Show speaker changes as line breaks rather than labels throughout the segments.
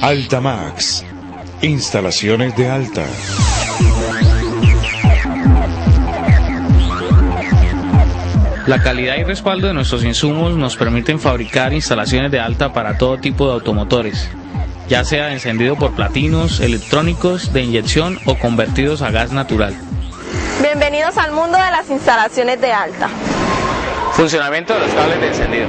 Altamax, instalaciones de alta.
La calidad y respaldo de nuestros insumos nos permiten fabricar instalaciones de alta para todo tipo de automotores, ya sea encendido por platinos, electrónicos, de inyección o convertidos a gas natural.
Bienvenidos al mundo de las instalaciones de alta.
Funcionamiento de los cables de encendido.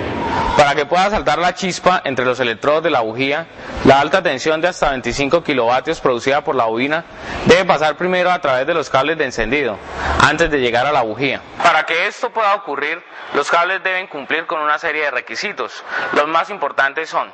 Para que pueda saltar la chispa entre los electrodos de la bujía, la alta tensión de hasta 25 kilovatios producida por la bobina debe pasar primero a través de los cables de encendido, antes de llegar a la bujía. Para que esto pueda ocurrir, los cables deben cumplir con una serie de requisitos. Los más importantes son: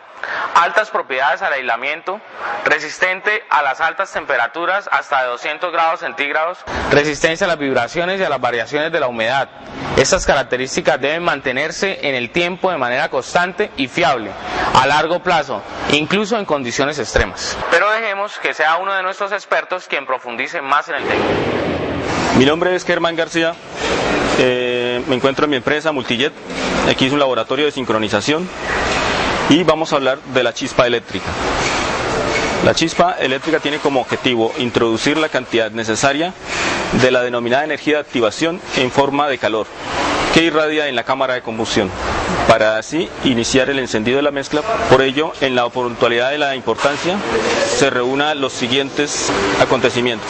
altas propiedades al aislamiento, resistente a las altas temperaturas hasta de 200 grados centígrados, resistencia a las vibraciones y a las variaciones de la humedad. Estas características deben mantenerse en el tiempo de manera constante y fiable, a largo plazo, incluso en condiciones extremas. Pero dejemos que sea uno de nuestros expertos quien profundice más en el tema.
Mi nombre es Germán García, me encuentro en mi empresa Multijet. Aquí es un laboratorio de sincronización y vamos a hablar de la chispa eléctrica. La chispa eléctrica tiene como objetivo introducir la cantidad necesaria de la denominada energía de activación en forma de calor que irradia en la cámara de combustión, para así iniciar el encendido de la mezcla. Por ello, en la puntualidad de la importancia, se reúnan los siguientes acontecimientos.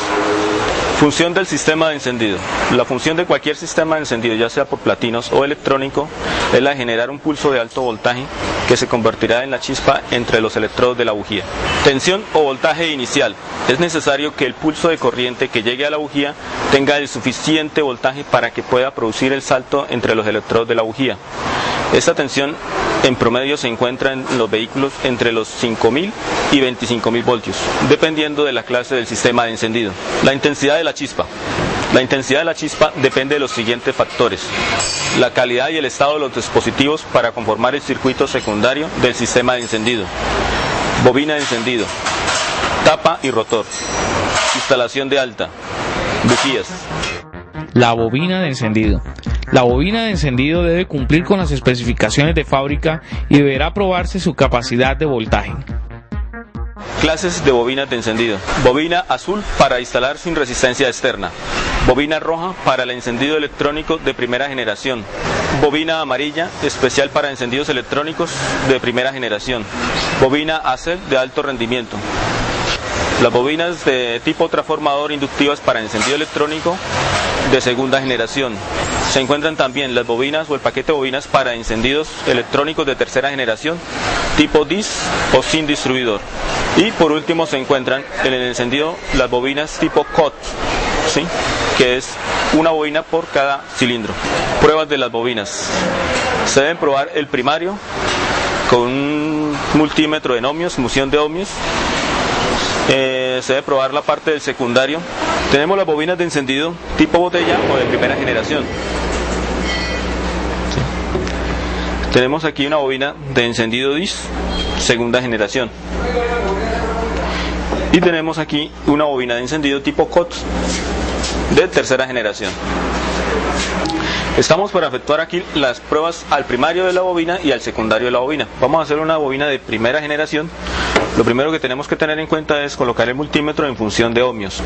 Función del sistema de encendido. La función de cualquier sistema de encendido, ya sea por platinos o electrónico, es la de generar un pulso de alto voltaje que se convertirá en la chispa entre los electrodos de la bujía. Tensión o voltaje inicial. Es necesario que el pulso de corriente que llegue a la bujía tenga el suficiente voltaje para que pueda producir el salto entre los electrodos de la bujía. Esta tensión en promedio se encuentra en los vehículos entre los 5.000 y 25.000 voltios, dependiendo de la clase del sistema de encendido. La intensidad de la chispa. La intensidad de la chispa depende de los siguientes factores: la calidad y el estado de los dispositivos para conformar el circuito secundario del sistema de encendido, bobina de encendido, tapa y rotor, instalación de alta, bujías.
La bobina de encendido. La bobina de encendido debe cumplir con las especificaciones de fábrica y deberá probarse su capacidad de voltaje.
Clases de bobinas de encendido. Bobina azul para instalar sin resistencia externa. Bobina roja para el encendido electrónico de primera generación. Bobina amarilla especial para encendidos electrónicos de primera generación. Bobina AC de alto rendimiento. Las bobinas de tipo transformador inductivas para encendido electrónico de segunda generación. Se encuentran también las bobinas o el paquete de bobinas para encendidos electrónicos de tercera generación, tipo DIS o sin distribuidor. Y por último se encuentran en el encendido las bobinas tipo COT, ¿sí?, que es una bobina por cada cilindro. Pruebas de las bobinas. Se deben probar el primario con un multímetro en ohmios, medición de ohmios. Se debe probar la parte del secundario. Tenemos las bobinas de encendido tipo botella o de primera generación. Sí. Tenemos aquí una bobina de encendido DIS, segunda generación. Y tenemos aquí una bobina de encendido tipo COT de tercera generación. Estamos para efectuar aquí las pruebas al primario de la bobina y al secundario de la bobina. Vamos a hacer una bobina de primera generación. Lo primero que tenemos que tener en cuenta es colocar el multímetro en función de ohmios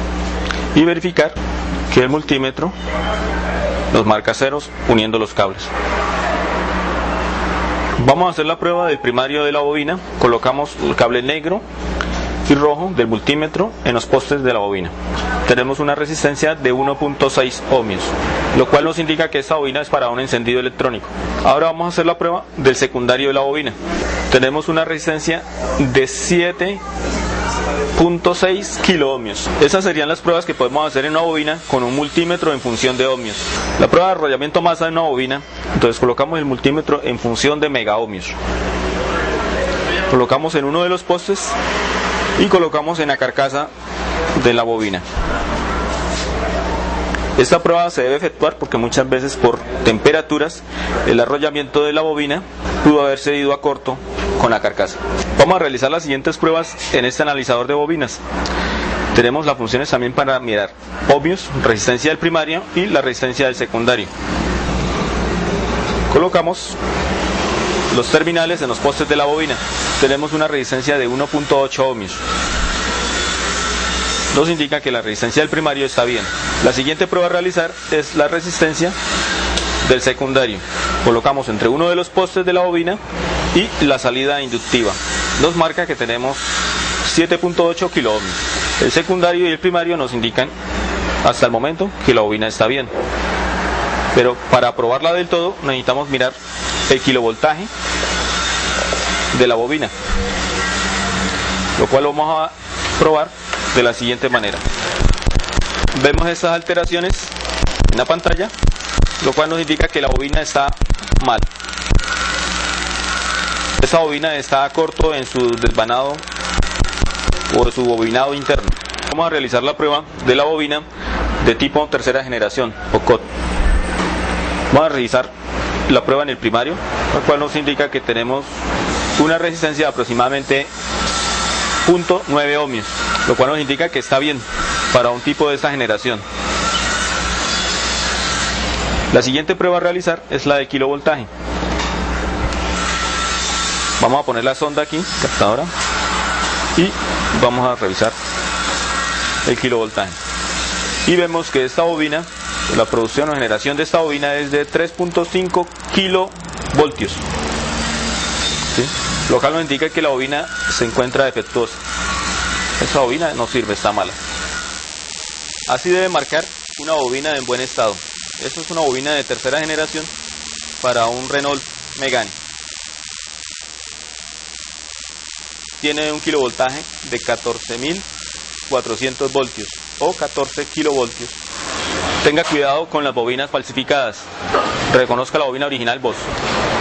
y verificar que el multímetro nos marca ceros uniendo los cables. Vamos a hacer la prueba del primario de la bobina. Colocamos el cable negro y rojo del multímetro en los postes de la bobina. Tenemos una resistencia de 1.6 ohmios, lo cual nos indica que esta bobina es para un encendido electrónico. Ahora vamos a hacer la prueba del secundario de la bobina. Tenemos una resistencia de 7.6 kiloohmios. Esas serían las pruebas que podemos hacer en una bobina con un multímetro en función de ohmios. La prueba de arrollamiento masa en una bobina, entonces colocamos el multímetro en función de megaohmios. Colocamos en uno de los postes y colocamos en la carcasa de la bobina. Esta prueba se debe efectuar porque muchas veces por temperaturas el arrollamiento de la bobina pudo haberse ido a corto con la carcasa. Vamos a realizar las siguientes pruebas en este analizador de bobinas. Tenemos las funciones también para mirar ohmios, resistencia del primario y la resistencia del secundario. Colocamos los terminales en los postes de la bobina. Tenemos una resistencia de 1.8 ohmios. Nos indica que la resistencia del primario está bien. La siguiente prueba a realizar es la resistencia del secundario. Colocamos entre uno de los postes de la bobina y la salida inductiva. Nos marca que tenemos 7.8 kiloohmios. El secundario y el primario nos indican hasta el momento que la bobina está bien. Pero para probarla del todo necesitamos mirar el kilovoltaje de la bobina, lo cual vamos a probar de la siguiente manera. Vemos estas alteraciones en la pantalla, lo cual nos indica que la bobina está mal. Esta bobina está corto en su desvanado o su bobinado interno. Vamos a realizar la prueba de la bobina de tipo tercera generación o COT. Vamos a realizar la prueba en el primario, lo cual nos indica que tenemos una resistencia de aproximadamente 0.9 ohmios, lo cual nos indica que está bien para un tipo de esta generación. La siguiente prueba a realizar es la de kilovoltaje. Vamos a poner la sonda aquí, captadora, y vamos a revisar el kilovoltaje. Y vemos que esta bobina, la producción o generación de esta bobina es de 3.5 kilovoltios. ¿Sí? Lo cual nos indica que la bobina se encuentra defectuosa. Esta bobina no sirve, está mala. Así debe marcar una bobina en buen estado. Esta es una bobina de tercera generación para un Renault Megane. Tiene un kilovoltaje de 14.400 voltios o 14 kilovoltios. Tenga cuidado con las bobinas falsificadas. Reconozca la bobina original voz.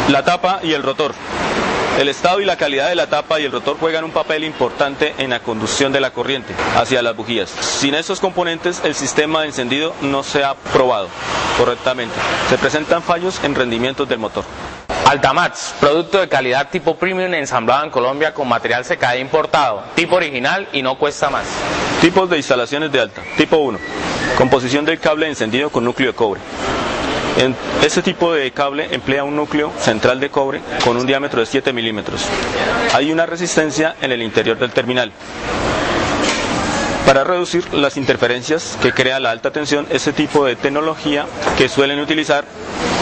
La tapa y el rotor. El estado y la calidad de la tapa y el rotor juegan un papel importante en la conducción de la corriente hacia las bujías. Sin estos componentes, el sistema de encendido no se ha probado correctamente. Se presentan fallos en rendimientos del motor.
Altamax, producto de calidad tipo premium ensamblado en Colombia con material CKD importado, tipo original y no cuesta más.
Tipos de instalaciones de alta. Tipo 1. Composición del cable de encendido con núcleo de cobre. Este tipo de cable emplea un núcleo central de cobre con un diámetro de 7 milímetros. Hay una resistencia en el interior del terminal. Para reducir las interferencias que crea la alta tensión, este tipo de tecnología que suelen utilizar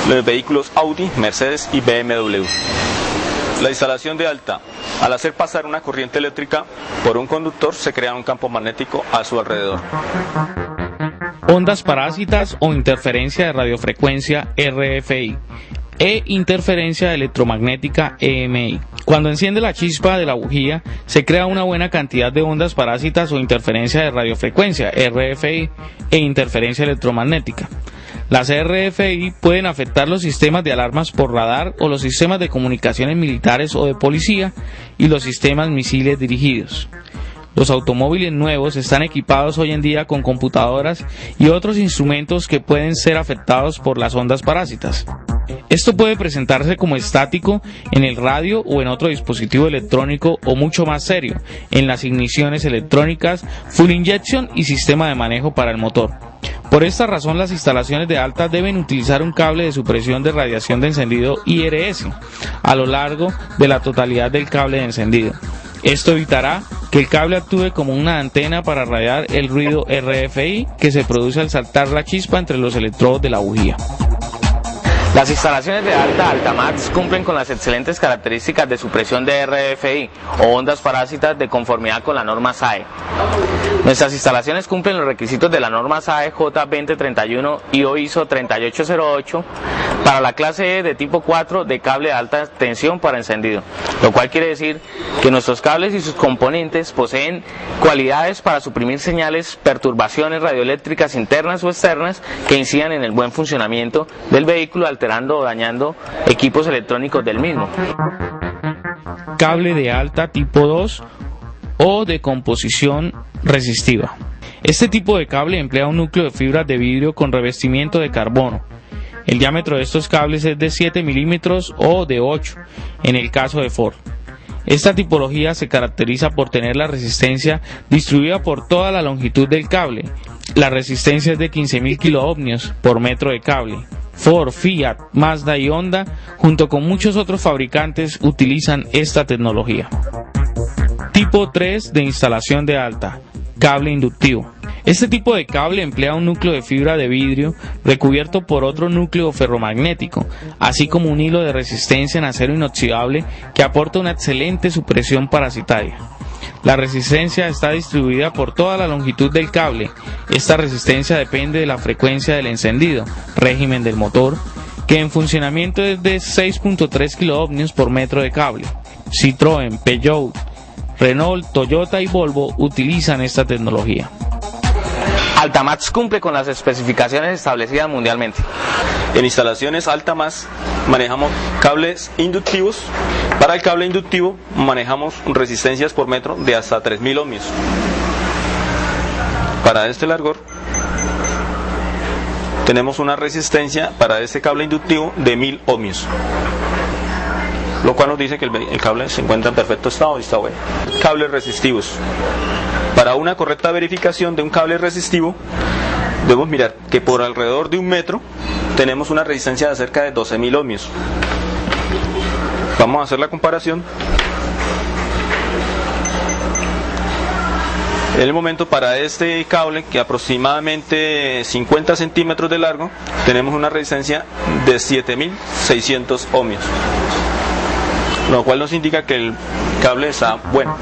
los vehículos Audi, Mercedes y BMW. La instalación de alta. Al hacer pasar una corriente eléctrica por un conductor, se crea un campo magnético a su alrededor.
Ondas parásitas o interferencia de radiofrecuencia RFI e interferencia electromagnética EMI. Cuando enciende la chispa de la bujía, se crea una buena cantidad de ondas parásitas o interferencia de radiofrecuencia RFI e interferencia electromagnética. Las RFI pueden afectar los sistemas de alarmas por radar o los sistemas de comunicaciones militares o de policía y los sistemas misiles dirigidos. Los automóviles nuevos están equipados hoy en día con computadoras y otros instrumentos que pueden ser afectados por las ondas parásitas. Esto puede presentarse como estático en el radio o en otro dispositivo electrónico o mucho más serio, en las igniciones electrónicas, full injection y sistema de manejo para el motor. Por esta razón, las instalaciones de alta deben utilizar un cable de supresión de radiación de encendido IRS a lo largo de la totalidad del cable de encendido. Esto evitará que el cable actúe como una antena para radiar el ruido RFI que se produce al saltar la chispa entre los electrodos de la bujía.
Las instalaciones de Altamax cumplen con las excelentes características de supresión de RFI o ondas parásitas de conformidad con la norma SAE. Nuestras instalaciones cumplen los requisitos de la norma SAE J2031 y ISO 3808 para la clase E de tipo 4 de cable de alta tensión para encendido, lo cual quiere decir que nuestros cables y sus componentes poseen cualidades para suprimir señales, perturbaciones radioeléctricas internas o externas que incidan en el buen funcionamiento del vehículo, alterando o dañando equipos electrónicos del mismo.
Cable de alta tipo 2 o de composición resistiva. Este tipo de cable emplea un núcleo de fibras de vidrio con revestimiento de carbono. El diámetro de estos cables es de 7 milímetros o de 8 en el caso de Ford. Esta tipología se caracteriza por tener la resistencia distribuida por toda la longitud del cable. La resistencia es de 15.000 kiloohmios por metro de cable. Ford, Fiat, Mazda y Honda, junto con muchos otros fabricantes, utilizan esta tecnología. Tipo 3 de instalación de alta, cable inductivo. Este tipo de cable emplea un núcleo de fibra de vidrio recubierto por otro núcleo ferromagnético, así como un hilo de resistencia en acero inoxidable que aporta una excelente supresión parasitaria. La resistencia está distribuida por toda la longitud del cable. Esta resistencia depende de la frecuencia del encendido, régimen del motor, que en funcionamiento es de 6.3 kiloohmios por metro de cable. Citroën, Peugeot, Renault, Toyota y Volvo utilizan esta tecnología.
Altamats cumple con las especificaciones establecidas mundialmente.
En instalaciones Altamats manejamos cables inductivos. Para el cable inductivo manejamos resistencias por metro de hasta 3.000 ohmios. Para este largor tenemos una resistencia para este cable inductivo de 1.000 ohmios, lo cual nos dice que el cable se encuentra en perfecto estado y está bueno. Cables resistivos. Para una correcta verificación de un cable resistivo, debemos mirar que por alrededor de 1 metro tenemos una resistencia de cerca de 12.000 ohmios. Vamos a hacer la comparación. En el momento, para este cable, que aproximadamente 50 centímetros de largo, tenemos una resistencia de 7.600 ohmios, lo cual nos indica que el cable está bueno.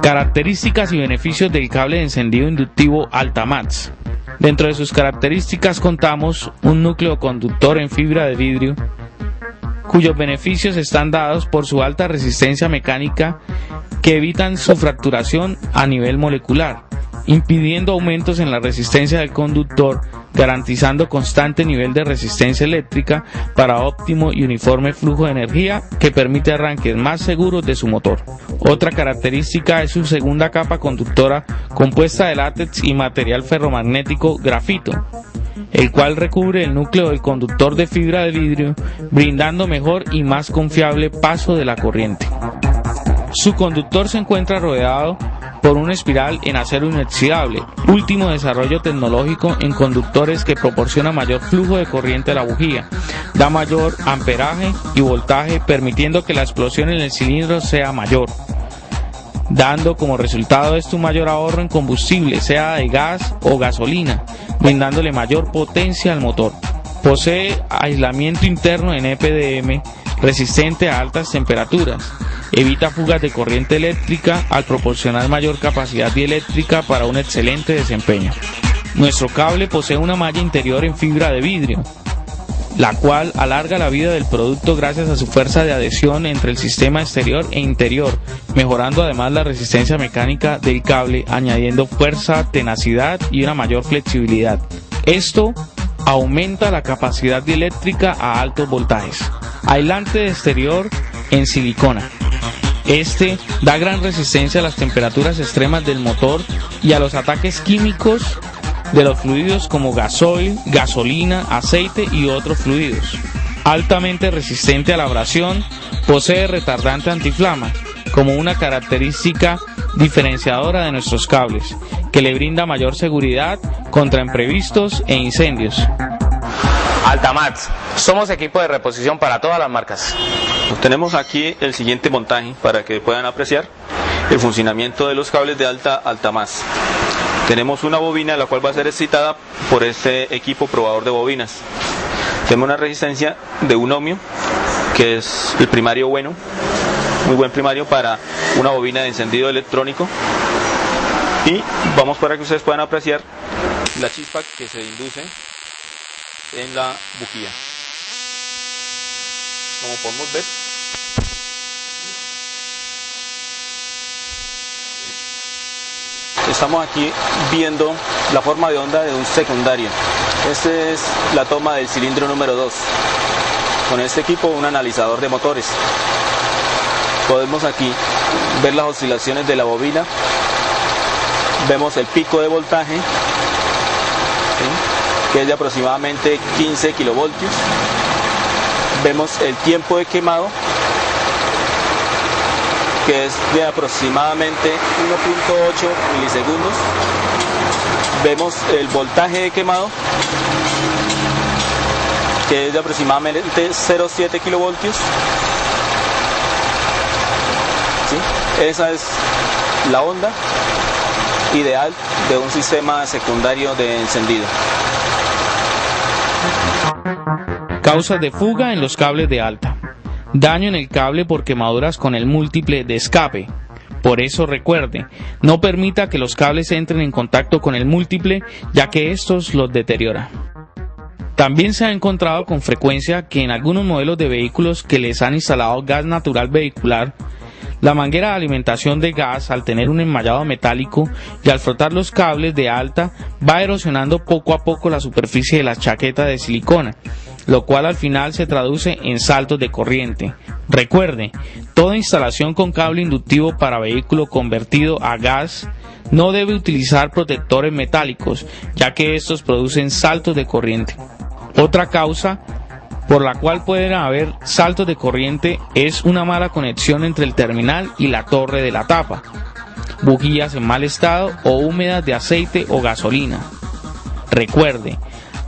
Características y beneficios del cable de encendido inductivo Altamats. Dentro de sus características contamos un núcleo conductor en fibra de vidrio, cuyos beneficios están dados por su alta resistencia mecánica que evitan su fracturación a nivel molecular, impidiendo aumentos en la resistencia del conductor, garantizando constante nivel de resistencia eléctrica para óptimo y uniforme flujo de energía que permite arranques más seguros de su motor. Otra característica es su segunda capa conductora compuesta de látex y material ferromagnético grafito, el cual recubre el núcleo del conductor de fibra de vidrio, brindando mejor y más confiable paso de la corriente. Su conductor se encuentra rodeado por una espiral en acero inoxidable, último desarrollo tecnológico en conductores que proporciona mayor flujo de corriente a la bujía, da mayor amperaje y voltaje, permitiendo que la explosión en el cilindro sea mayor, dando como resultado esto un mayor ahorro en combustible, sea de gas o gasolina, brindándole mayor potencia al motor. Posee aislamiento interno en EPDM, resistente a altas temperaturas. Evita fugas de corriente eléctrica al proporcionar mayor capacidad dieléctrica para un excelente desempeño. Nuestro cable posee una malla interior en fibra de vidrio, la cual alarga la vida del producto gracias a su fuerza de adhesión entre el sistema exterior e interior, mejorando además la resistencia mecánica del cable, añadiendo fuerza, tenacidad y una mayor flexibilidad. Esto aumenta la capacidad dieléctrica a altos voltajes. Aislante de exterior en silicona. Este da gran resistencia a las temperaturas extremas del motor y a los ataques químicos de los fluidos como gasoil, gasolina, aceite y otros fluidos. Altamente resistente a la abrasión, posee retardante antiflama como una característica diferenciadora de nuestros cables, que le brinda mayor seguridad contra imprevistos e incendios.
Altamats, somos equipo de reposición para todas las marcas.
Tenemos aquí el siguiente montaje para que puedan apreciar el funcionamiento de los cables de Altamats. Tenemos una bobina la cual va a ser excitada por este equipo probador de bobinas. Tenemos una resistencia de 1 ohmio, que es el primario bueno, muy buen primario para una bobina de encendido electrónico. Y vamos para que ustedes puedan apreciar la chispa que se induce en la bujía. Como podemos ver, estamos aquí viendo la forma de onda de un secundario. Esta es la toma del cilindro número 2. Con este equipo, un analizador de motores. Podemos aquí ver las oscilaciones de la bobina. Vemos el pico de voltaje, ¿sí?, que es de aproximadamente 15 kilovoltios. Vemos el tiempo de quemado que es de aproximadamente 1.8 milisegundos. Vemos el voltaje de quemado, que es de aproximadamente 0,7 kilovoltios. ¿Sí? Esa es la onda ideal de un sistema secundario de encendido.
Causas de fuga en los cables de alta. Daño en el cable por quemaduras con el múltiple de escape. Por eso recuerde, no permita que los cables entren en contacto con el múltiple, ya que estos los deteriora. También se ha encontrado con frecuencia que en algunos modelos de vehículos que les han instalado gas natural vehicular, la manguera de alimentación de gas, al tener un enmallado metálico y al frotar los cables de alta, va erosionando poco a poco la superficie de la chaqueta de silicona, lo cual al final se traduce en saltos de corriente. Recuerde, toda instalación con cable inductivo para vehículo convertido a gas no debe utilizar protectores metálicos, ya que estos producen saltos de corriente. Otra causa por la cual pueden haber saltos de corriente es una mala conexión entre el terminal y la torre de la tapa, bujías en mal estado o húmedas de aceite o gasolina. Recuerde,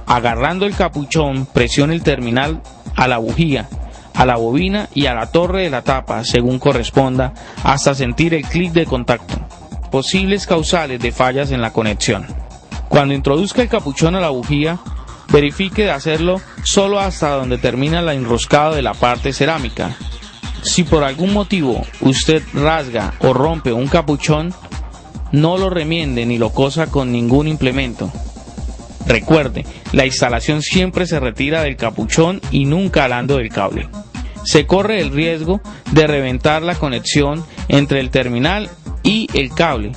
agarrando el capuchón, presione el terminal a la bujía, a la bobina y a la torre de la tapa, según corresponda, hasta sentir el clic de contacto. Posibles causales de fallas en la conexión. Cuando introduzca el capuchón a la bujía, verifique de hacerlo solo hasta donde termina el enroscado de la parte cerámica. Si por algún motivo usted rasga o rompe un capuchón, no lo remiende ni lo cosa con ningún implemento. Recuerde, la instalación siempre se retira del capuchón y nunca alando del cable. Se corre el riesgo de reventar la conexión entre el terminal y el cable.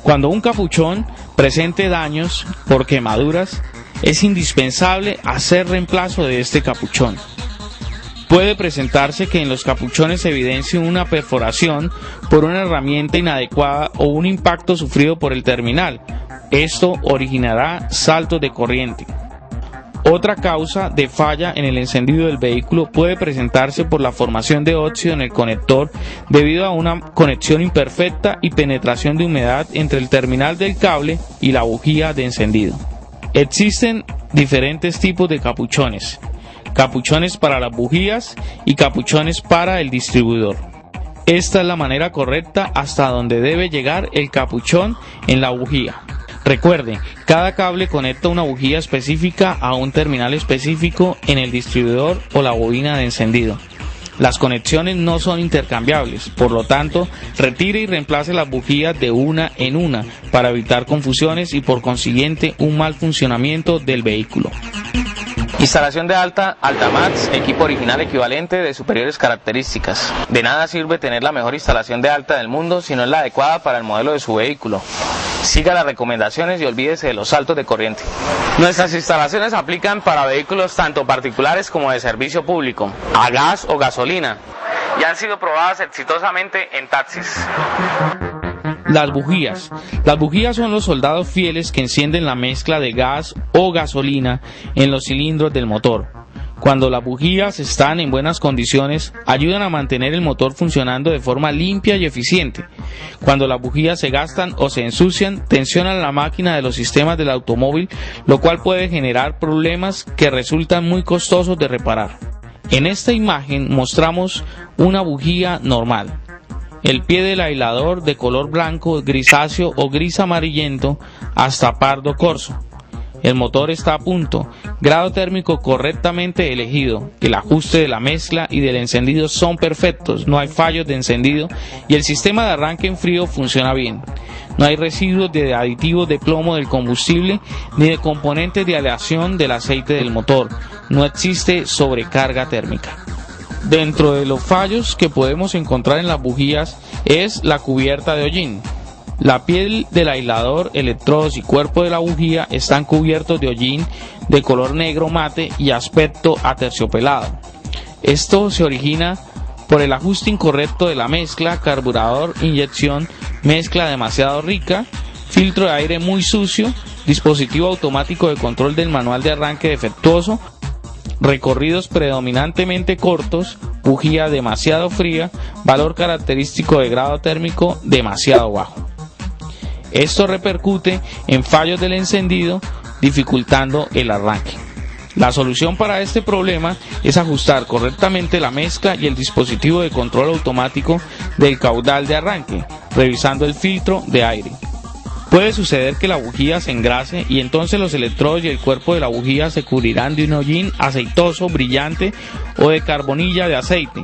Cuando un capuchón presente daños por quemaduras, es indispensable hacer reemplazo de este capuchón. Puede presentarse que en los capuchones se evidencie una perforación por una herramienta inadecuada o un impacto sufrido por el terminal. Esto originará saltos de corriente. Otra causa de falla en el encendido del vehículo puede presentarse por la formación de óxido en el conector debido a una conexión imperfecta y penetración de humedad entre el terminal del cable y la bujía de encendido. Existen diferentes tipos de capuchones: capuchones para las bujías y capuchones para el distribuidor. Esta es la manera correcta hasta donde debe llegar el capuchón en la bujía. Recuerde, cada cable conecta una bujía específica a un terminal específico en el distribuidor o la bobina de encendido. Las conexiones no son intercambiables, por lo tanto, retire y reemplace las bujías de una en una para evitar confusiones y por consiguiente un mal funcionamiento del vehículo.
Instalación de alta, Altamax, equipo original equivalente de superiores características. De nada sirve tener la mejor instalación de alta del mundo si no es la adecuada para el modelo de su vehículo. Siga las recomendaciones y olvídese de los saltos de corriente. Nuestras instalaciones aplican para vehículos tanto particulares como de servicio público, a gas o gasolina, y han sido probadas exitosamente en taxis.
Las bujías. Las bujías son los soldados fieles que encienden la mezcla de gas o gasolina en los cilindros del motor. Cuando las bujías están en buenas condiciones, ayudan a mantener el motor funcionando de forma limpia y eficiente. Cuando las bujías se gastan o se ensucian, tensionan la máquina de los sistemas del automóvil, lo cual puede generar problemas que resultan muy costosos de reparar. En esta imagen mostramos una bujía normal. El pie del aislador de color blanco, grisáceo o gris amarillento hasta pardo corso. El motor está a punto, grado térmico correctamente elegido, el ajuste de la mezcla y del encendido son perfectos, no hay fallos de encendido y el sistema de arranque en frío funciona bien. No hay residuos de aditivos de plomo del combustible ni de componentes de aleación del aceite del motor. No existe sobrecarga térmica. Dentro de los fallos que podemos encontrar en las bujías es la cubierta de hollín. La piel del aislador, electrodos y cuerpo de la bujía están cubiertos de hollín de color negro mate y aspecto aterciopelado. Esto se origina por el ajuste incorrecto de la mezcla, carburador, inyección, mezcla demasiado rica, filtro de aire muy sucio, dispositivo automático de control del manual de arranque defectuoso, recorridos predominantemente cortos, bujía demasiado fría, valor característico de grado térmico demasiado bajo. Esto repercute en fallos del encendido, dificultando el arranque. La solución para este problema es ajustar correctamente la mezcla y el dispositivo de control automático del caudal de arranque, revisando el filtro de aire. Puede suceder que la bujía se engrase y entonces los electrodos y el cuerpo de la bujía se cubrirán de un hollín aceitoso, brillante o de carbonilla de aceite.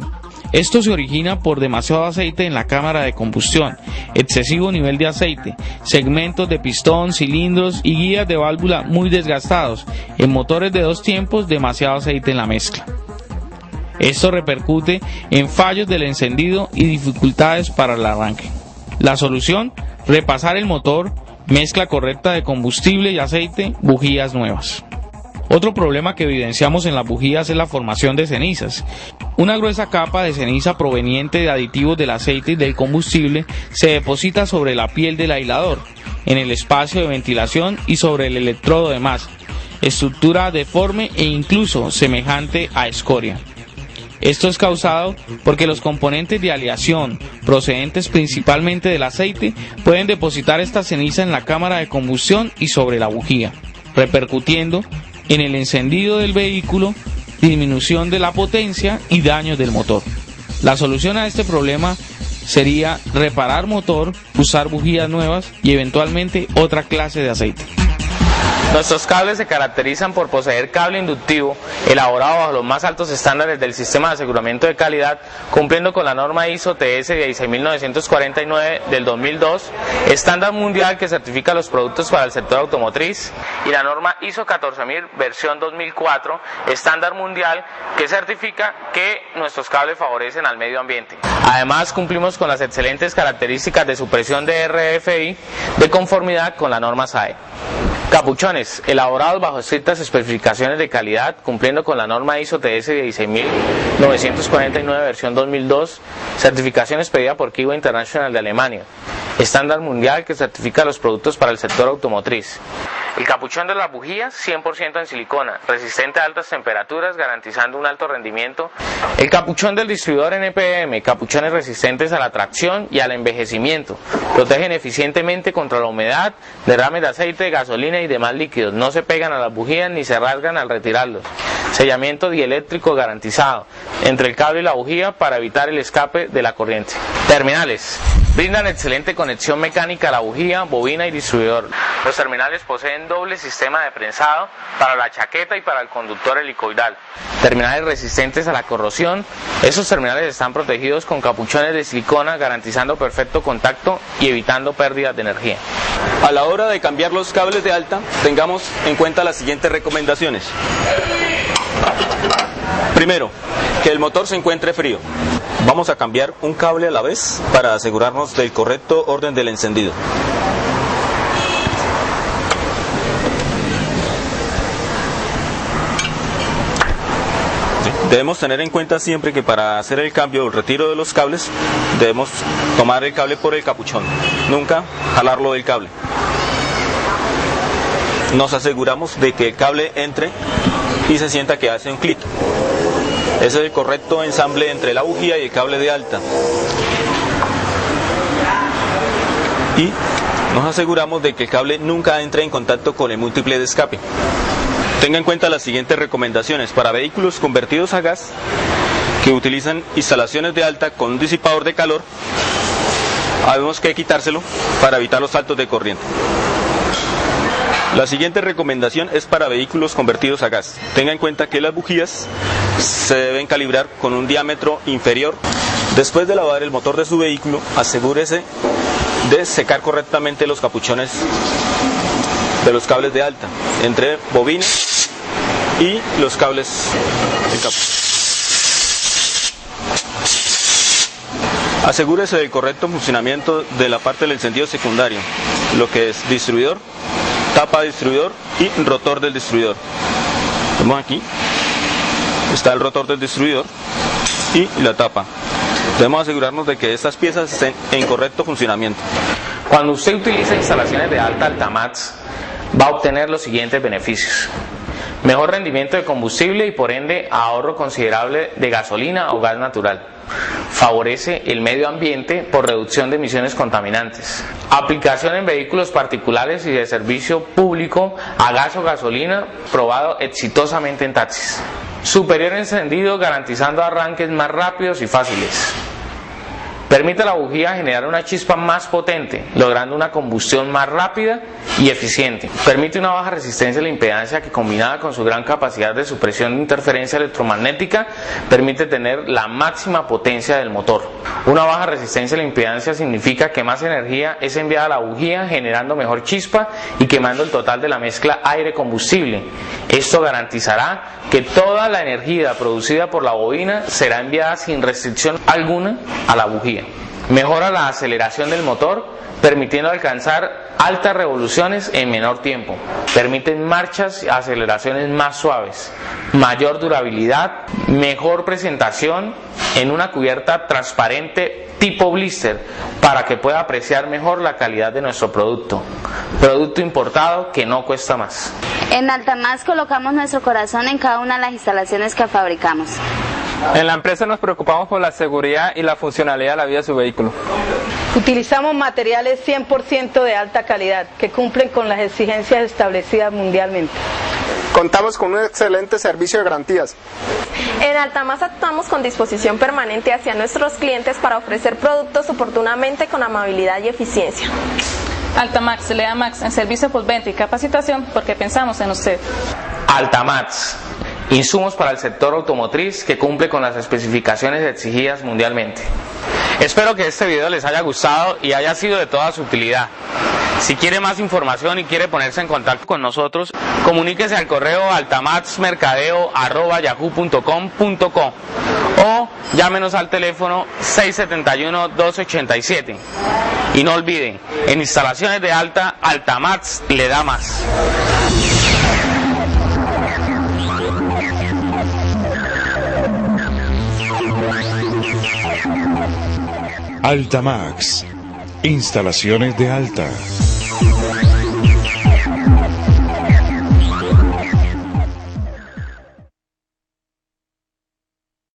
Esto se origina por demasiado aceite en la cámara de combustión, excesivo nivel de aceite, segmentos de pistón, cilindros y guías de válvula muy desgastados, en motores de 2 tiempos demasiado aceite en la mezcla. Esto repercute en fallos del encendido y dificultades para el arranque. La solución: repasar el motor, mezcla correcta de combustible y aceite, bujías nuevas. Otro problema que evidenciamos en las bujías es la formación de cenizas. Una gruesa capa de ceniza proveniente de aditivos del aceite y del combustible se deposita sobre la piel del aislador, en el espacio de ventilación y sobre el electrodo de masa, estructura deforme e incluso semejante a escoria. Esto es causado porque los componentes de aleación, procedentes principalmente del aceite, pueden depositar esta ceniza en la cámara de combustión y sobre la bujía, repercutiendo en el encendido del vehículo, disminución de la potencia y daños del motor. La solución a este problema sería reparar motor, usar bujías nuevas y eventualmente otra clase de aceite.
Nuestros cables se caracterizan por poseer cable inductivo elaborado bajo los más altos estándares del sistema de aseguramiento de calidad, cumpliendo con la norma ISO TS 16949 del 2002, estándar mundial que certifica los productos para el sector automotriz, y la norma ISO 14000 versión 2004, estándar mundial que certifica que nuestros cables favorecen al medio ambiente. Además, cumplimos con las excelentes características de supresión de RFI de conformidad con la norma SAE. Capuchones, elaborados bajo estrictas especificaciones de calidad, cumpliendo con la norma ISO TS 16949 versión 2002, certificación expedida por Kiwa International de Alemania, estándar mundial que certifica los productos para el sector automotriz. El capuchón de las bujías, 100% en silicona, resistente a altas temperaturas, garantizando un alto rendimiento. El capuchón del distribuidor NPM, capuchones resistentes a la tracción y al envejecimiento. Protegen eficientemente contra la humedad, derrames de aceite, gasolina y demás líquidos. No se pegan a las bujías ni se rasgan al retirarlos. Sellamiento dieléctrico garantizado entre el cable y la bujía para evitar el escape de la corriente. Terminales. Brindan excelente conexión mecánica a la bujía, bobina y distribuidor. Los terminales poseen doble sistema de prensado para la chaqueta y para el conductor helicoidal. Terminales resistentes a la corrosión. Esos terminales están protegidos con capuchones de silicona, garantizando perfecto contacto y evitando pérdidas de energía.
A la hora de cambiar los cables de alta, tengamos en cuenta las siguientes recomendaciones. Primero, que el motor se encuentre frío. Vamos a cambiar un cable a la vez para asegurarnos del correcto orden del encendido. Debemos tener en cuenta siempre que para hacer el cambio o el retiro de los cables debemos tomar el cable por el capuchón, nunca jalarlo del cable. Nos aseguramos de que el cable entre y se sienta que hace un clic. Ese es el correcto ensamble entre la bujía y el cable de alta. Y nos aseguramos de que el cable nunca entre en contacto con el múltiple de escape. Tenga en cuenta las siguientes recomendaciones para vehículos convertidos a gas que utilizan instalaciones de alta con un disipador de calor. Habemos que quitárselo para evitar los saltos de corriente. La siguiente recomendación es para vehículos convertidos a gas. Tenga en cuenta que las bujías se deben calibrar con un diámetro inferior. Después de lavar el motor de su vehículo, asegúrese de secar correctamente los capuchones de los cables de alta, entre bobina y los cables del capuchón. Asegúrese del correcto funcionamiento de la parte del encendido secundario, lo que es distribuidor, tapa de distribuidor y rotor del distribuidor. Vemos aquí, está el rotor del distribuidor y la tapa. Debemos asegurarnos de que estas piezas estén en correcto funcionamiento.
Cuando usted utiliza instalaciones de alta Altamax, va a obtener los siguientes beneficios. mejor rendimiento de combustible y por ende ahorro considerable de gasolina o gas natural. Favorece el medio ambiente por reducción de emisiones contaminantes. Aplicación en vehículos particulares y de servicio público a gas o gasolina, probado exitosamente en taxis. Superior encendido garantizando arranques más rápidos y fáciles. Permite a la bujía generar una chispa más potente, logrando una combustión más rápida y eficiente. Permite una baja resistencia a la impedancia que, combinada con su gran capacidad de supresión de interferencia electromagnética, permite tener la máxima potencia del motor. Una baja resistencia a la impedancia significa que más energía es enviada a la bujía, generando mejor chispa y quemando el total de la mezcla aire-combustible. Esto garantizará que toda la energía producida por la bobina será enviada sin restricción alguna a la bujía. Mejora la aceleración del motor, permitiendo alcanzar altas revoluciones en menor tiempo. Permiten marchas y aceleraciones más suaves, mayor durabilidad, mejor presentación en una cubierta transparente tipo blister para que pueda apreciar mejor la calidad de nuestro producto. Producto importado que no cuesta más.
En Altamax colocamos nuestro corazón en cada una de las instalaciones que fabricamos.
En la empresa nos preocupamos por la seguridad y la funcionalidad de la vida de su vehículo.
Utilizamos materiales 100% de alta calidad que cumplen con las exigencias establecidas mundialmente.
Contamos con un excelente servicio de garantías.
En Altamax actuamos con disposición permanente hacia nuestros clientes para ofrecer productos oportunamente con amabilidad y eficiencia.
Altamax le da Max en servicio postventa y capacitación porque pensamos en usted.
Altamax, insumos para el sector automotriz que cumple con las especificaciones exigidas mundialmente. Espero que este video les haya gustado y haya sido de toda su utilidad. Si quiere más información y quiere ponerse en contacto con nosotros, comuníquese al correo altamaxmercadeo@yahoo.com.co o llámenos al teléfono 671-1287. Y no olviden, en instalaciones de alta, Altamax le da más.
Altamax, instalaciones de alta.